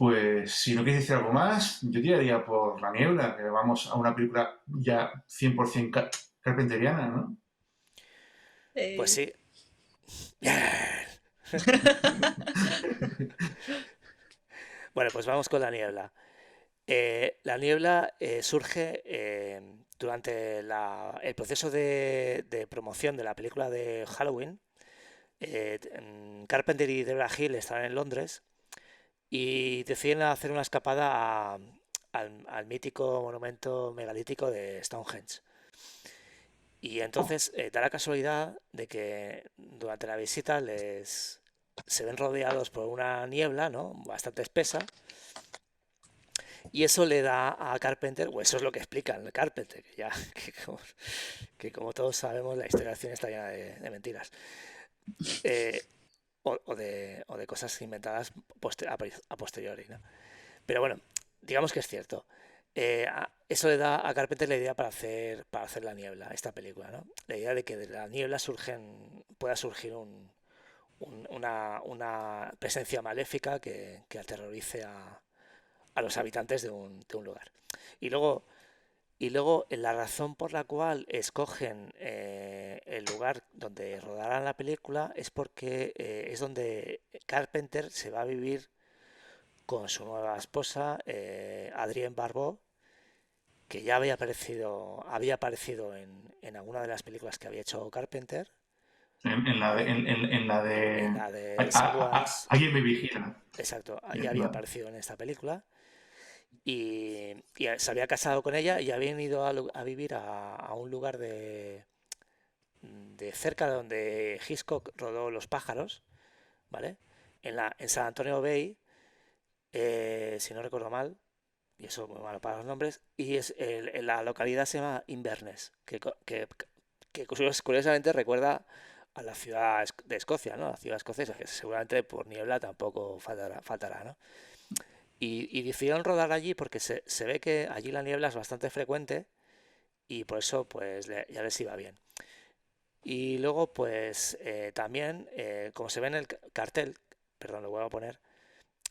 Pues si no quieres decir algo más, yo tiraría por La Niebla, que vamos a una película ya 100% carpenteriana, ¿no? Pues Eh, sí. Bueno, pues vamos con La Niebla. La Niebla surge durante el proceso de promoción de la película de Halloween. Carpenter y Deborah Hill están en Londres y deciden hacer una escapada al mítico monumento megalítico de Stonehenge. Y entonces da la casualidad de que durante la visita se ven rodeados por una niebla, ¿no? Bastante espesa, y eso le da a Carpenter, o eso es lo que explica el Carpenter, que ya que como todos sabemos la historia del cine está llena de mentiras. Eh, o de cosas inventadas a posteriori, ¿no? Pero bueno, digamos que es cierto. Eso le da a Carpenter la idea para hacer La Niebla, esta película, ¿no? La idea de que de la niebla pueda surgir una presencia maléfica que aterrorice a los habitantes de un lugar. Y luego, y luego, la razón por la cual escogen el lugar donde rodarán la película es porque es donde Carpenter se va a vivir con su nueva esposa, Adrienne Barbeau, que ya había aparecido en alguna de las películas que había hecho Carpenter, En la de... ¿vale? En la En de la de Someone's, alguien me vigila. exacto, ya había Vale. aparecido en esta película y se había casado con ella y habían ido a vivir a un lugar de cerca de donde Hitchcock rodó Los pájaros, ¿vale? En San Antonio Bay, si no recuerdo mal, y eso muy malo para los nombres, y la localidad se llama Inverness, que curiosamente recuerda a la ciudad de Escocia, ¿no? La ciudad escocesa, que seguramente por niebla tampoco faltará, ¿no? Y decidieron rodar allí porque se ve que allí la niebla es bastante frecuente y por eso pues ya les iba bien. Y luego pues también, como se ve en el cartel, perdón, lo voy a poner,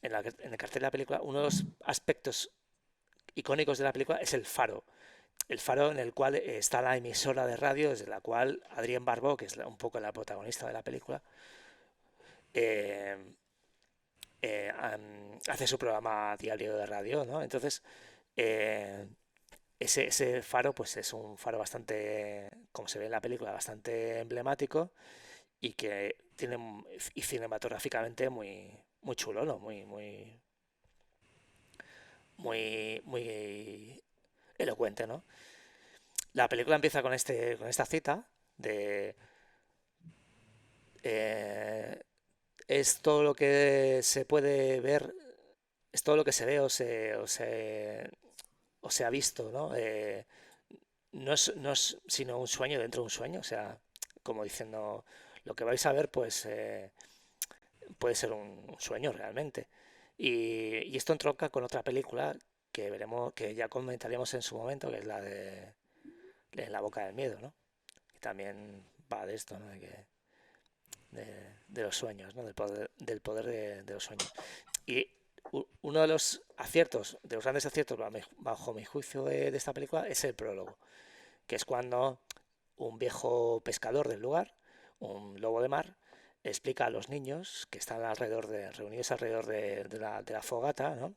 en el cartel de la película, uno de los aspectos icónicos de la película es el faro en el cual está la emisora de radio desde la cual Adrienne Barbeau, que es un poco la protagonista de la película, eh, hace su programa diario de radio, ¿no? Entonces, eh, ese faro, pues es un faro bastante, como se ve en la película, bastante emblemático y que tiene y cinematográficamente muy, muy chulo, ¿no? Muy, muy, muy, muy elocuente, ¿no? La película empieza con esta cita de eh, es todo lo que se puede ver, es todo lo que se ve o se ha visto, ¿no? No es sino un sueño dentro de un sueño, o sea, como diciendo, lo que vais a ver, pues puede ser un sueño realmente. Y esto entronca con otra película que veremos, que ya comentaremos en su momento, que es la de En la boca del miedo, ¿no? Que también va de esto, ¿no? De los sueños, ¿no? Del poder de los sueños. Y uno de los aciertos, de los grandes aciertos, bajo mi juicio de esta película, es el prólogo, que es cuando un viejo pescador del lugar, un lobo de mar, explica a los niños que están reunidos alrededor de la fogata, ¿no?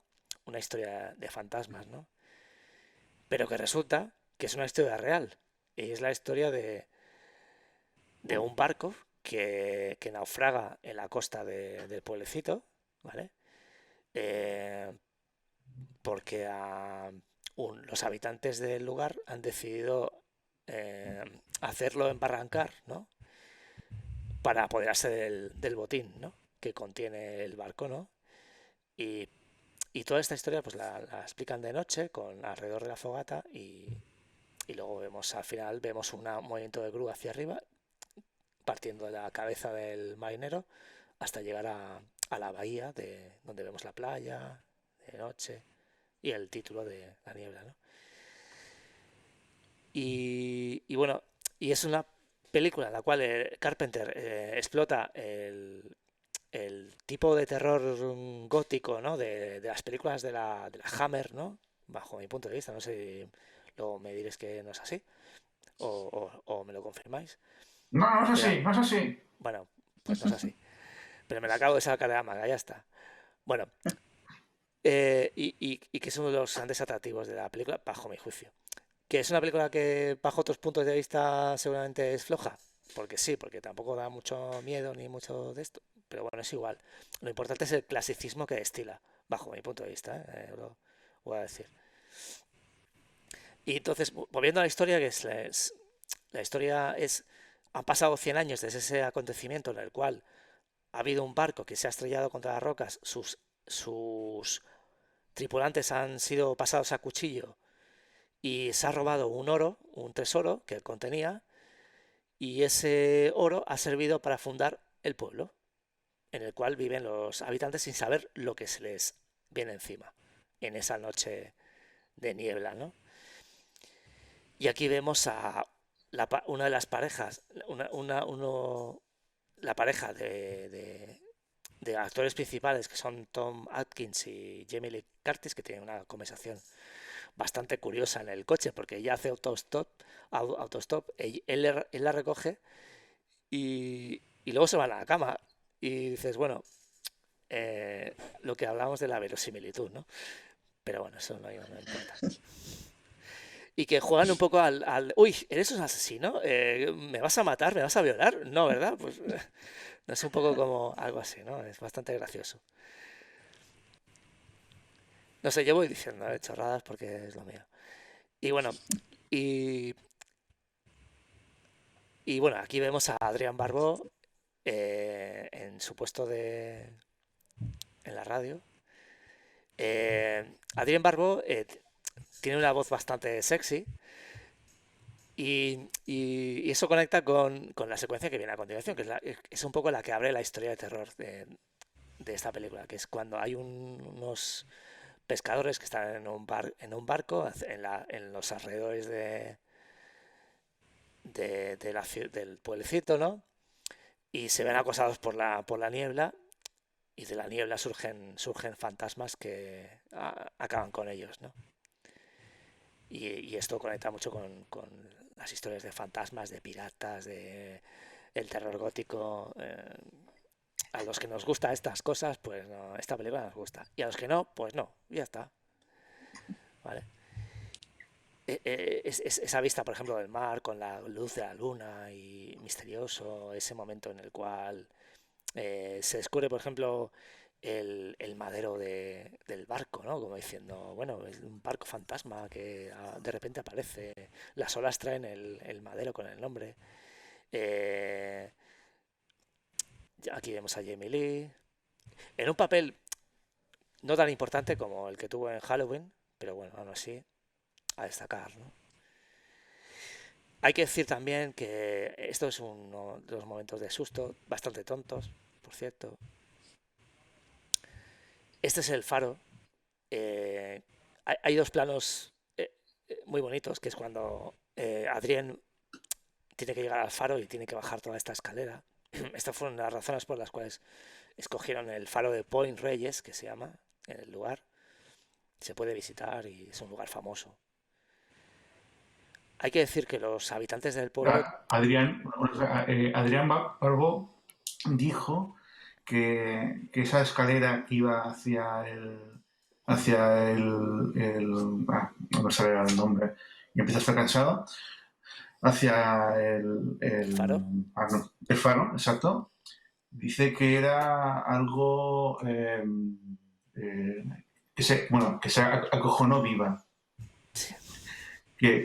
Una historia de fantasmas, ¿no? Pero que resulta que es una historia real. Y es la historia de un barco que naufraga en la costa del pueblecito, ¿vale? Eh, porque los habitantes del lugar han decidido hacerlo embarrancar, ¿no? Para apoderarse del botín, ¿no? Que contiene el barco, ¿no? Y, y toda esta historia pues la explican de noche con alrededor de la fogata y luego al final vemos un movimiento de grúa hacia arriba partiendo de la cabeza del marinero hasta llegar a la bahía donde vemos la playa de noche y el título de La Niebla, ¿no? Y bueno, y es una película en la cual Carpenter explota el tipo de terror gótico, ¿no? De las películas de la Hammer, ¿no? Bajo mi punto de vista, no sé si luego me diréis que no es así o me lo confirmáis. No, no es Pero así, no es así. bueno, pues no es así. Pero me la acabo de sacar de la manga, ya está. Bueno, y que es uno de los grandes atractivos de la película, bajo mi juicio. Que es una película que, bajo otros puntos de vista, seguramente es floja. Porque sí, porque tampoco da mucho miedo ni mucho de esto. Pero bueno, es igual. Lo importante es el clasicismo que destila, bajo mi punto de vista, lo voy a decir. Y entonces, volviendo a la historia, la historia es, han pasado 100 años desde ese acontecimiento en el cual ha habido un barco que se ha estrellado contra las rocas, sus tripulantes han sido pasados a cuchillo y se ha robado un oro, un tesoro que contenía, y ese oro ha servido para fundar el pueblo, en el cual viven los habitantes sin saber lo que se les viene encima en esa noche de niebla, ¿no? Y aquí vemos a una de las parejas, la pareja de actores principales, que son Tom Atkins y Jamie Lee Curtis, que tienen una conversación bastante curiosa en el coche, porque ella hace autostop, él la recoge y luego se van a la cama. Y dices, bueno, lo que hablamos de la verosimilitud, ¿no? Pero bueno, eso no importa. Y que juegan un poco uy, ¿eres un asesino? ¿Me vas a matar? ¿Me vas a violar? No, ¿verdad? Pues no es un poco como algo así, ¿no? Es bastante gracioso. No sé, yo voy diciendo chorradas porque es lo mío. Y bueno, y, y bueno, aquí vemos a Adrián Barbó en su puesto en la radio. Adrián Barbó tiene una voz bastante sexy y eso conecta con la secuencia que viene a continuación, que es un poco la que abre la historia de terror de esta película, que es cuando hay unos pescadores que están en un barco en los alrededores del pueblecito, ¿no? Y se ven acosados por la niebla y de la niebla surgen fantasmas que acaban con ellos, ¿no? Y esto conecta mucho con las historias de fantasmas, de piratas, de el terror gótico. A los que nos gusta estas cosas, pues no, esta película nos gusta. Y a los que no, pues no, ya está. ¿Vale? Esa vista, por ejemplo, del mar con la luz de la luna y misterioso, ese momento en el cual se descubre, por ejemplo, el madero del barco, ¿no? Como diciendo, bueno, es un barco fantasma que de repente aparece, las olas traen el madero con el nombre. Eh, Aquí vemos a Jamie Lee, en un papel no tan importante como el que tuvo en Halloween, pero bueno, aún así, a destacar, ¿no? Hay que decir también que esto es uno de los momentos de susto, bastante tontos, por cierto. Este es el faro. Hay dos planos muy bonitos, que es cuando Adrien tiene que llegar al faro y tiene que bajar toda esta escalera. Estas fueron las razones por las cuales escogieron el faro de Point Reyes, que se llama, en el lugar. Se puede visitar y es un lugar famoso. Hay que decir que los habitantes del pueblo... Adrián, Adrián Barbo dijo que esa escalera que iba no me sale el nombre, y empieza a estar cansado, hacia El faro. no, el faro, exacto, dice que era algo eh, que se acojonó viva, Sí, que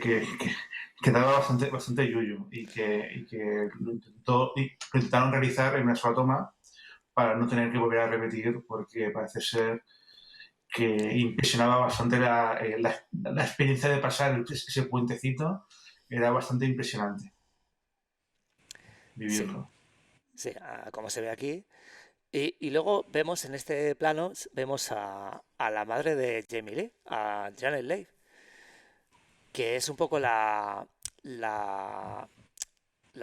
que daba bastante yuyu y que lo intentaron realizar en una sola toma para no tener que volver a repetir porque parece ser que impresionaba bastante la experiencia de pasar ese puentecito, era bastante impresionante sí, vivirlo. sí, como se ve aquí. Y luego vemos en este plano, vemos a la madre de Jamie Lee, a Janet Leigh, que es un poco la, la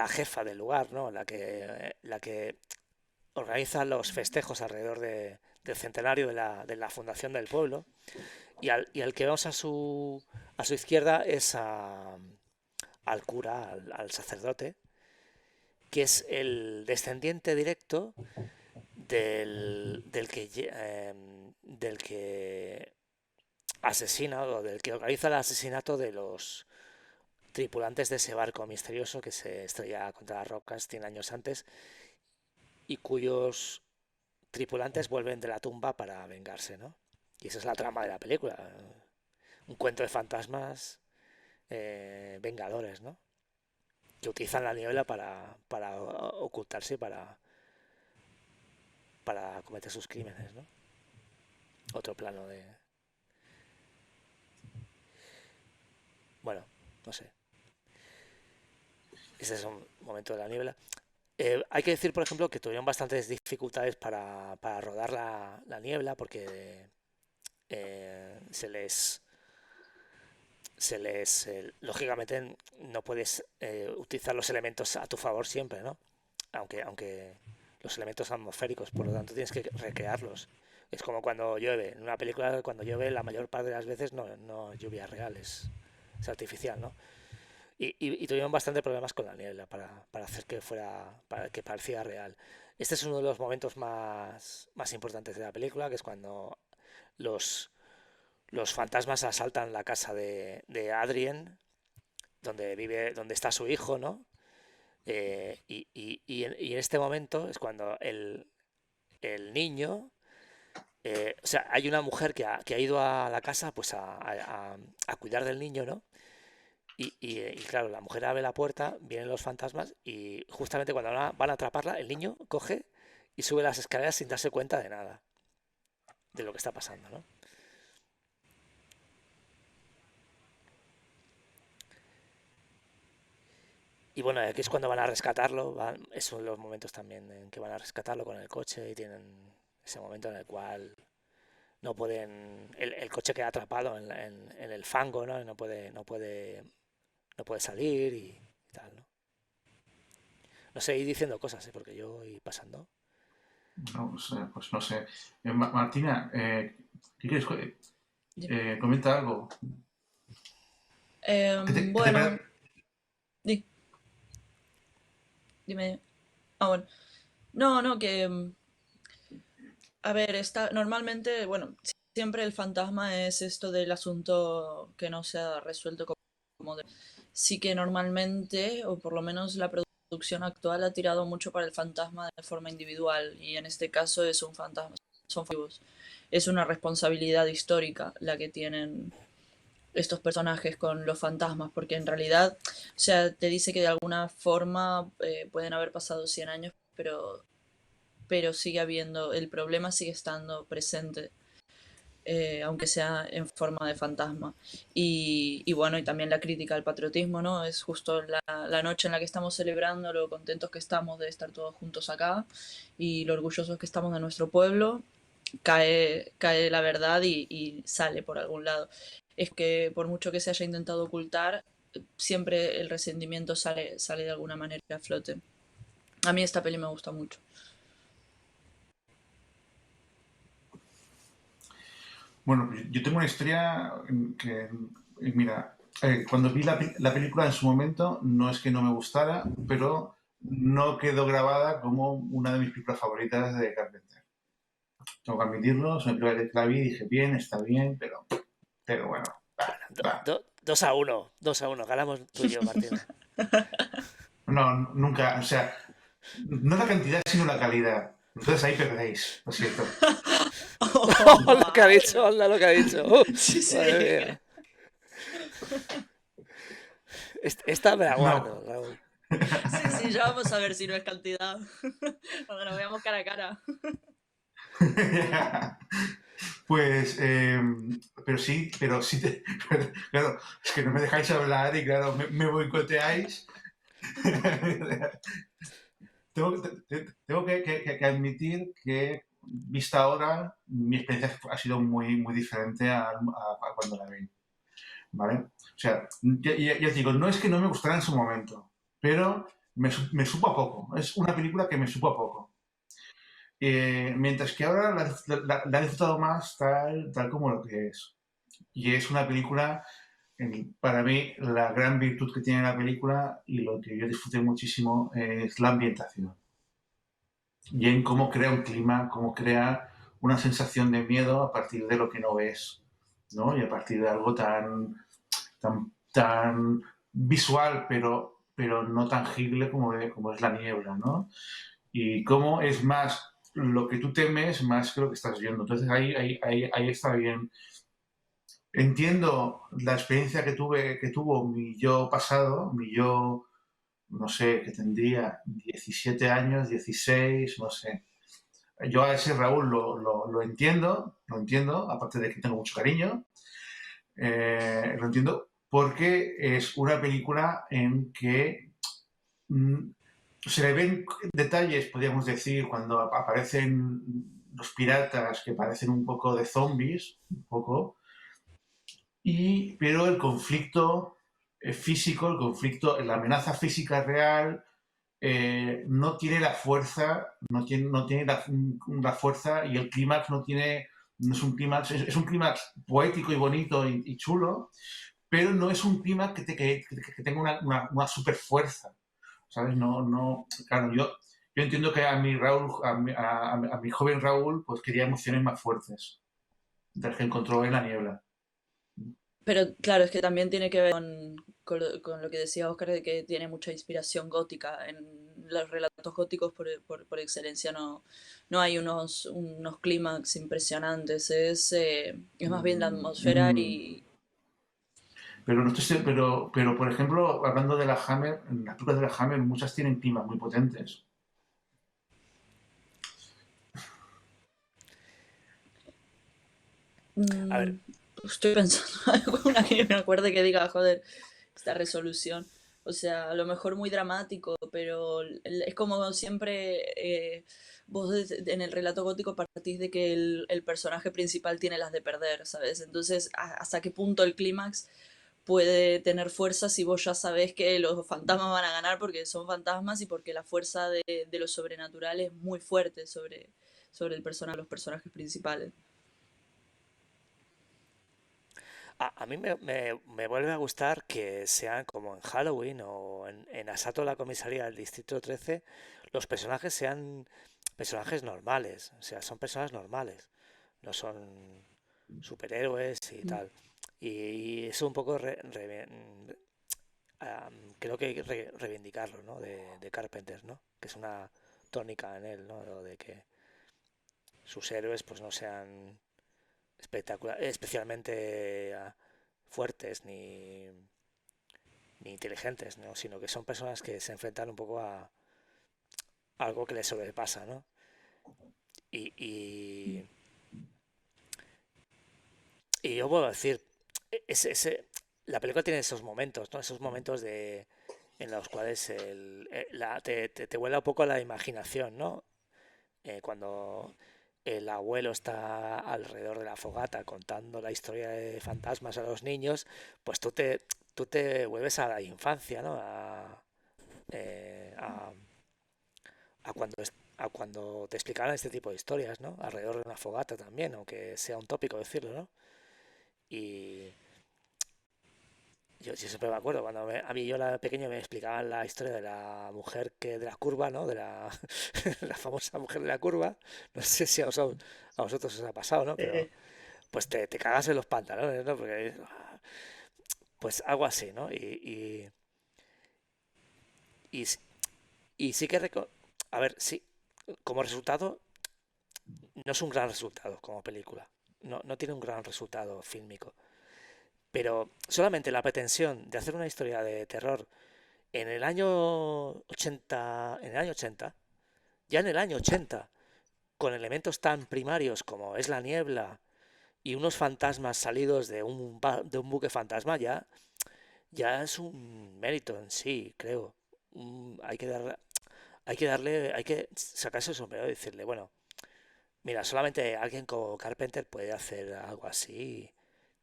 jefa del lugar, ¿no? La que organiza los festejos alrededor del centenario de la fundación del pueblo, y al que vemos a su izquierda es al cura, al sacerdote, que es el descendiente directo del que asesina o del que organiza el asesinato de los tripulantes de ese barco misterioso que se estrella contra las rocas 100 años antes y cuyos tripulantes vuelven de la tumba para vengarse, ¿no? Y esa es la trama de la película. Un cuento de fantasmas vengadores, ¿no? Que utilizan la niebla para ocultarse y para cometer sus crímenes, ¿no? Otro plano de... Bueno, no sé. Ese es un momento de la niebla. Hay que decir, por ejemplo, que tuvieron bastantes dificultades para rodar la niebla porque lógicamente no puedes utilizar los elementos a tu favor siempre, ¿no? Aunque los elementos atmosféricos, por lo tanto tienes que recrearlos. Es como cuando llueve. En una película, cuando llueve, la mayor parte de las veces no es lluvia real, es artificial, ¿no? Y tuvieron bastante problemas con la niebla para hacer para que pareciera real. Este es uno de los momentos más importantes de la película, que es cuando los, los fantasmas asaltan la casa de Adrien, donde está su hijo, ¿no? Y en este momento es cuando el niño, o sea, hay una mujer que ha ido a la casa pues a cuidar del niño, ¿no? Y claro, la mujer abre la puerta, vienen los fantasmas y justamente cuando van a atraparla, el niño coge y sube las escaleras sin darse cuenta de nada, de lo que está pasando, ¿no? Y bueno, aquí es cuando van a rescatarlo, es uno de los momentos también en que van a rescatarlo con el coche y tienen ese momento en el cual no pueden, el coche queda atrapado en el fango, ¿no? Y no puede salir y tal, ¿no? No sé, ir diciendo cosas, ¿eh? Porque yo voy pasando. No, pues no sé. Martina, ¿qué quieres? Dime. Comenta algo. ¿Qué te Bueno, parece? di- dime. Ah, bueno. No, no, que a ver, normalmente, bueno, siempre el fantasma es esto del asunto que no se ha resuelto como sí que normalmente, o por lo menos la producción actual ha tirado mucho para el fantasma de forma individual y en este caso es un fantasma, son vivos. Es una responsabilidad histórica la que tienen estos personajes con los fantasmas, porque en realidad, o sea, te dice que de alguna forma pueden haber pasado 100 años, pero sigue habiendo, el problema sigue estando presente, aunque sea en forma de fantasma. Y bueno, y también la crítica al patriotismo, ¿no? Es justo la noche en la que estamos celebrando lo contentos que estamos de estar todos juntos acá y lo orgullosos que estamos de nuestro pueblo, cae la verdad y sale por algún lado. Es que por mucho que se haya intentado ocultar, siempre el resentimiento sale de alguna manera a flote. A mí esta peli me gusta mucho. Bueno, pues yo tengo una historia mira, cuando vi la película en su momento, no es que no me gustara, pero no quedó grabada como una de mis películas favoritas de Carpenter. Tengo que admitirlo, es una película que la vi y dije, bien, está bien, pero bueno, va, Bueno, va. 2-1, 2-1, ganamos tú y yo, Martina. No, nunca, o sea, no la cantidad, sino la calidad. Entonces ahí perdéis, lo siento. Oh, Lo que ha vale. dicho, anda lo que ha dicho. Sí, Madre sí. mía. Esta me la No. guardo, Raúl. Sí, sí, ya vamos a ver si no es cantidad. Cuando nos veamos cara a cara. Pues, pero sí, claro, es que no me dejáis hablar y claro, me boicoteáis. Tengo que admitir que, vista ahora, mi experiencia ha sido muy diferente a cuando la vi, ¿vale? O sea, ya os digo, no es que no me gustara en su momento, pero me supo a poco. Es una película que me supo a poco. Mientras que ahora la he disfrutado más tal como lo que es. Y es una película, para mí, la gran virtud que tiene la película y lo que yo disfruté muchísimo es la ambientación. Y en cómo crea un clima, cómo crea una sensación de miedo a partir de lo que no ves, ¿no? Y a partir de algo tan visual, pero no tangible como es la niebla, ¿no? Y cómo es más lo que tú temes más que lo que estás viendo. Entonces ahí está bien. Entiendo la experiencia que tuvo mi yo pasado, mi yo, no sé, que tendría 17 años, 16, no sé. Yo a ese Raúl lo entiendo, aparte de que tengo mucho cariño, lo entiendo porque es una película en que mm, se le ven detalles, podríamos decir, cuando aparecen los piratas que parecen un poco de zombies, un poco, pero el conflicto físico, la amenaza física real, no tiene la fuerza, no tiene la fuerza y el clímax no es un clímax, es un clímax poético y bonito y chulo, pero no es un clímax que tenga una super fuerza, ¿sabes? Claro, yo entiendo que a mi Raúl, a mi joven Raúl, pues quería emociones más fuertes, de las que encontró en la niebla. Pero claro, es que también tiene que ver con lo que decía Oscar, de que tiene mucha inspiración gótica. En los relatos góticos por excelencia no hay unos clímax impresionantes, es más bien la atmósfera Mm, y... pero no estoy, pero por ejemplo, hablando de la Hammer, las películas de la Hammer muchas tienen climas muy potentes. A ver, mm, estoy pensando alguna que me acuerde que diga, joder, esta resolución. O sea, a lo mejor muy dramático, pero es como siempre, vos en el relato gótico partís de que el personaje principal tiene las de perder, ¿sabes? Entonces, ¿hasta qué punto el clímax puede tener fuerza si vos ya sabés que los fantasmas van a ganar porque son fantasmas y porque la fuerza de lo sobrenatural es muy fuerte sobre los personajes principales? a mí me vuelve a gustar que sean como en Halloween o en Asalto a la comisaría del Distrito 13, los personajes sean personajes normales, o sea, son personas normales, no son superhéroes y tal. Y eso un poco creo que hay que reivindicarlo, ¿no? De Carpenter, ¿no? Que es una tónica en él, ¿no? Lo de que sus héroes pues no sean especialmente fuertes ni inteligentes, ¿no? Sino que son personas que se enfrentan un poco a algo que les sobrepasa, ¿no? Y, y, y yo puedo decir, la película tiene esos momentos, ¿no? Esos momentos en los cuales te vuela un poco a la imaginación, ¿no? Cuando el abuelo está alrededor de la fogata contando la historia de fantasmas a los niños, pues tú te vuelves a la infancia, ¿no? Eh, a, a cuando te explicaran este tipo de historias, ¿no? Alrededor de una fogata también, aunque sea un tópico decirlo, ¿no? Y yo siempre me acuerdo cuando a mí yo era pequeño me explicaban la historia de la mujer de la curva, ¿no? De la, la famosa mujer de la curva. No sé si a vosotros os ha pasado, ¿no? Pero Eh, pues te cagas en los pantalones, ¿no? Porque pues algo así, ¿no? Y, s- y sí que a ver, sí, como resultado no es un gran resultado como película. No tiene un gran resultado fílmico. Pero solamente la pretensión de hacer una historia de terror en el año 80, en el año 80, ya en el año 80, con elementos tan primarios como es la niebla y unos fantasmas salidos de un buque fantasma, ya es un mérito en sí, creo. Hay que sacarse el sombrero y decirle, bueno, mira, solamente alguien como Carpenter puede hacer algo así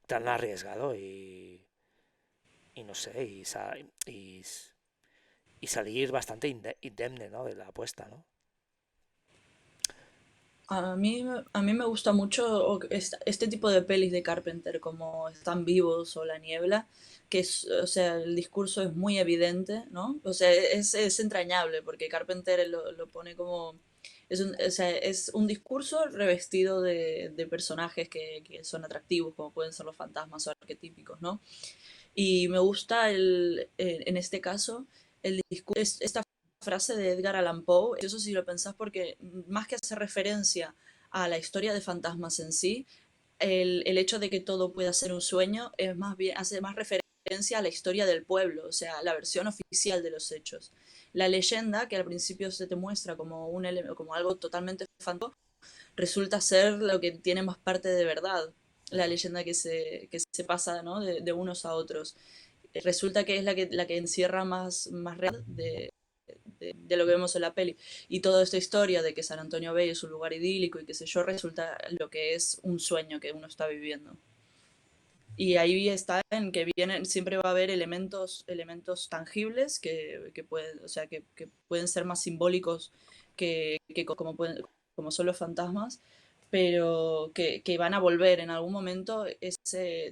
tan arriesgado y no sé, y, y salir bastante indemne, ¿no? De la apuesta, ¿no? A mí me gusta mucho este tipo de pelis de Carpenter, como Están vivos o La niebla, que es, o sea, el discurso es muy evidente, ¿no? O sea, es entrañable, porque Carpenter lo pone como... o sea, es un discurso revestido de personajes que son atractivos, como pueden ser los fantasmas o arquetípicos, ¿no? Y me gusta en este caso el discurso, esta frase de Edgar Allan Poe, eso sí lo pensás porque más que hacer referencia a la historia de fantasmas en sí, el hecho de que todo pueda ser un sueño es más bien, hace más referencia a la historia del pueblo, o sea, la versión oficial de los hechos. La leyenda, que al principio se te muestra como, como algo totalmente fantástico, resulta ser lo que tiene más parte de verdad, la leyenda que se pasa, ¿no? de unos a otros. Resulta que es la que encierra más real de lo que vemos en la peli. Y toda esta historia de que San Antonio Bay es un lugar idílico y qué sé yo, resulta lo que es un sueño que uno está viviendo. Y ahí está en que vienen, siempre va a haber elementos tangibles que pueden, o sea, que pueden ser más simbólicos que como son los fantasmas, pero que van a volver en algún momento,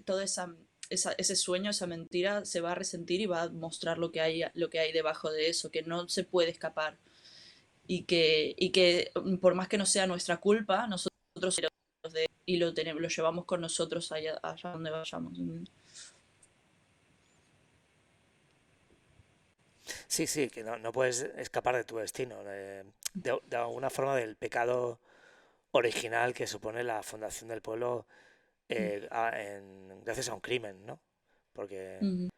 toda ese sueño, esa mentira se va a resentir y va a mostrar lo que hay debajo de eso, que no se puede escapar. Y que por más que no sea nuestra culpa, nosotros y lo llevamos con nosotros allá donde vayamos. Sí, sí, que no puedes escapar de tu destino, de alguna forma del pecado original que supone la fundación del pueblo gracias a un crimen, ¿no? Porque Ujú.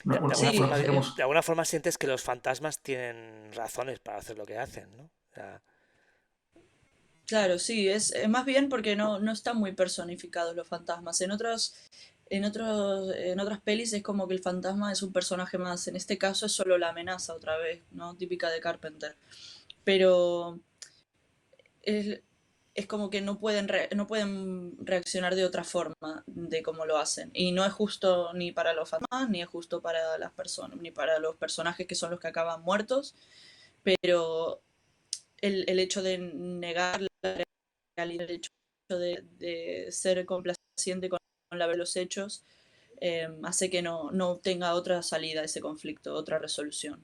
Una, de una- alguna una- Sí, una forma, cosa que hemos... de alguna forma sientes que los fantasmas tienen razones para hacer lo que hacen, ¿no? O sea, claro, sí, es más bien porque no están muy personificados los fantasmas. En otras pelis es como que el fantasma es un personaje más. En este caso es solo la amenaza otra vez, ¿no? Típica de Carpenter. Pero es, es como que no pueden reaccionar de otra forma de cómo lo hacen. Y no es justo ni para los fantasmas, ni es justo para las personas, ni para los personajes que son los que acaban muertos. Pero el hecho de negar la realidad, el hecho de ser complaciente con los hechos, hace que no tenga otra salida a ese conflicto, otra resolución.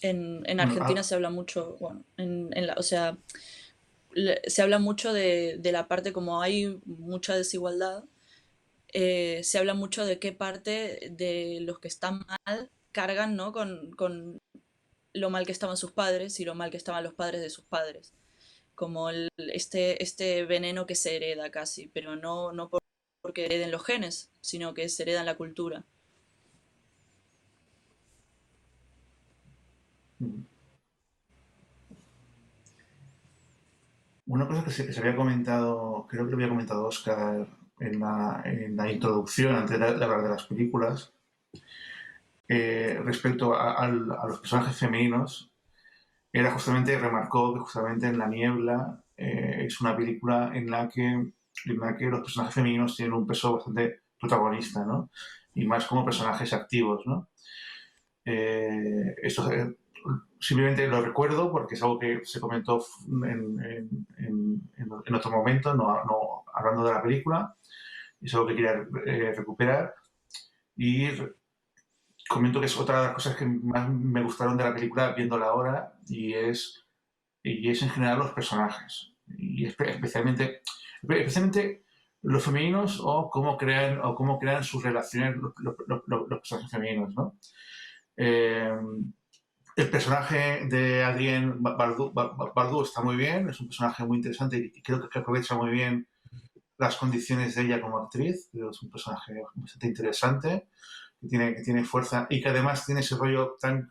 En Bueno, Argentina se habla mucho, bueno, o sea, se habla mucho de la parte como hay mucha desigualdad, se habla mucho de qué parte de los que están mal cargan, ¿no? con lo mal que estaban sus padres y lo mal que estaban los padres de sus padres. Como este veneno que se hereda casi, pero no porque hereden los genes, sino que se hereda en la cultura. una cosa que se había comentado, creo que lo había comentado Oscar en la introducción, antes de hablar de las películas, respecto a los personajes femeninos, era justamente, remarcó que justamente en La Niebla es una película en la que los personajes femeninos tienen un peso bastante protagonista, ¿no? Y más como personajes activos, ¿no? Esto simplemente lo recuerdo porque es algo que se comentó en otro momento, no hablando de la película, es algo que quería recuperar. Y comento que es otra de las cosas que más me gustaron de la película viéndola ahora y es en general los personajes. Y especialmente los femeninos o cómo crean sus relaciones los personajes femeninos, ¿no? Eh, el personaje de Adrienne Bardot está muy bien, es un personaje muy interesante y creo que aprovecha muy bien las condiciones de ella como actriz. Creo que es un personaje bastante interesante, que tiene fuerza y que además tiene ese rollo tan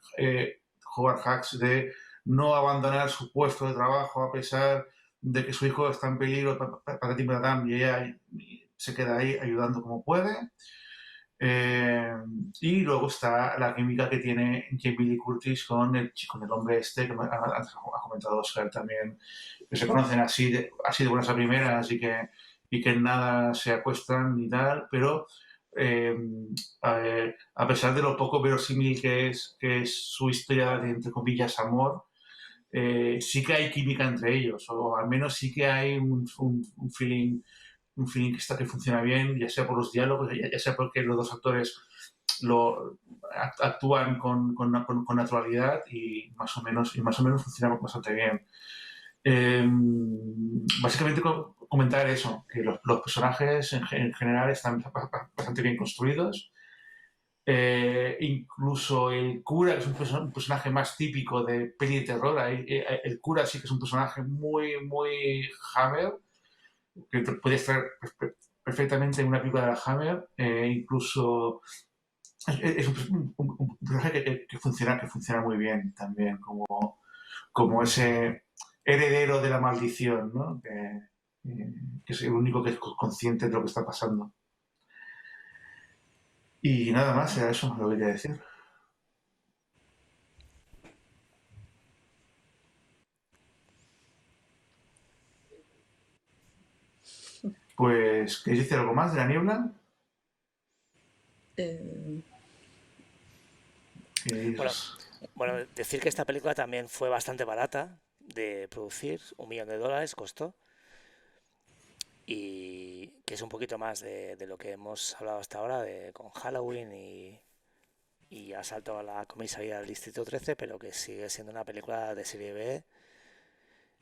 Howard Hawks de no abandonar su puesto de trabajo a pesar de que su hijo está en peligro, y ella se queda ahí ayudando como puede. Eh, y luego está la química que tiene Jamie Lee Curtis con el hombre este, que antes ha comentado Oscar también, que se conocen así de buenas a primeras y que y que en nada se acuestan ni tal, pero eh, a pesar de lo poco verosímil que es su historia de, entre comillas, amor, sí que hay química entre ellos, o al menos sí que hay un feeling que funciona bien, ya sea por los diálogos, ya sea porque los dos actores actúan con naturalidad y más o menos funciona bastante bien. Eh, básicamente comentar eso, que los personajes en general están bastante bien construidos. Incluso el cura, que es un personaje más típico de peli de terror, el cura sí que es un personaje muy Hammer, que puede estar perfectamente en una película de la Hammer, incluso es un personaje que funciona muy bien también, como ese heredero de la maldición, ¿no? Que es el único que es consciente de lo que está pasando. Y nada más, era eso lo que quería decir. Pues, ¿queréis decir algo más de la niebla? Eh, Bueno, ¿Queréis... bueno, decir que esta película también fue bastante barata de producir, $1 millón costó, y que es un poquito más de lo que hemos hablado hasta ahora con Halloween y Asalto a la comisaría del Distrito 13, pero que sigue siendo una película de serie B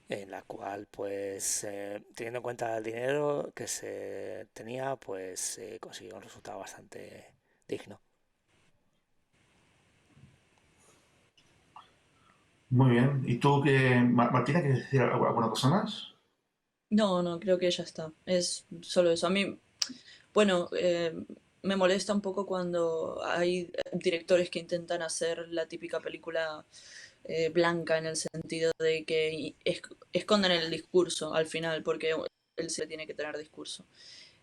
en la cual, pues, teniendo en cuenta el dinero que se tenía, pues se consiguió un resultado bastante digno. Muy bien. ¿Y tú, Martina, quieres decir alguna cosa más? no, no, creo que ya está. Es solo eso. A mí, bueno, me molesta un poco cuando hay directores que intentan hacer la típica película blanca en el sentido de que esconden el discurso al final, porque él se tiene que tener discurso.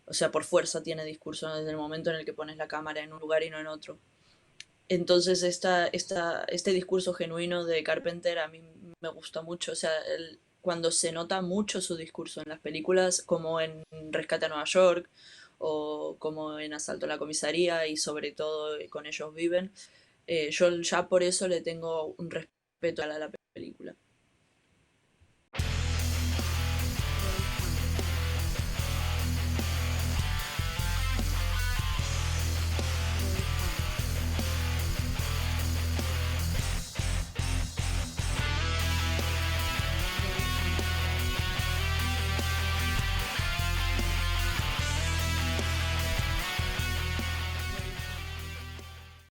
O sea, por fuerza tiene discurso desde el momento en el que pones la cámara en un lugar y no en otro. Entonces, este discurso genuino de Carpenter a mí me gusta mucho. O sea, cuando se nota mucho su discurso en las películas, como en Rescate a Nueva York, o como en Asalto a la Comisaría, y sobre todo con Ellos Viven, yo ya por eso le tengo un respeto a la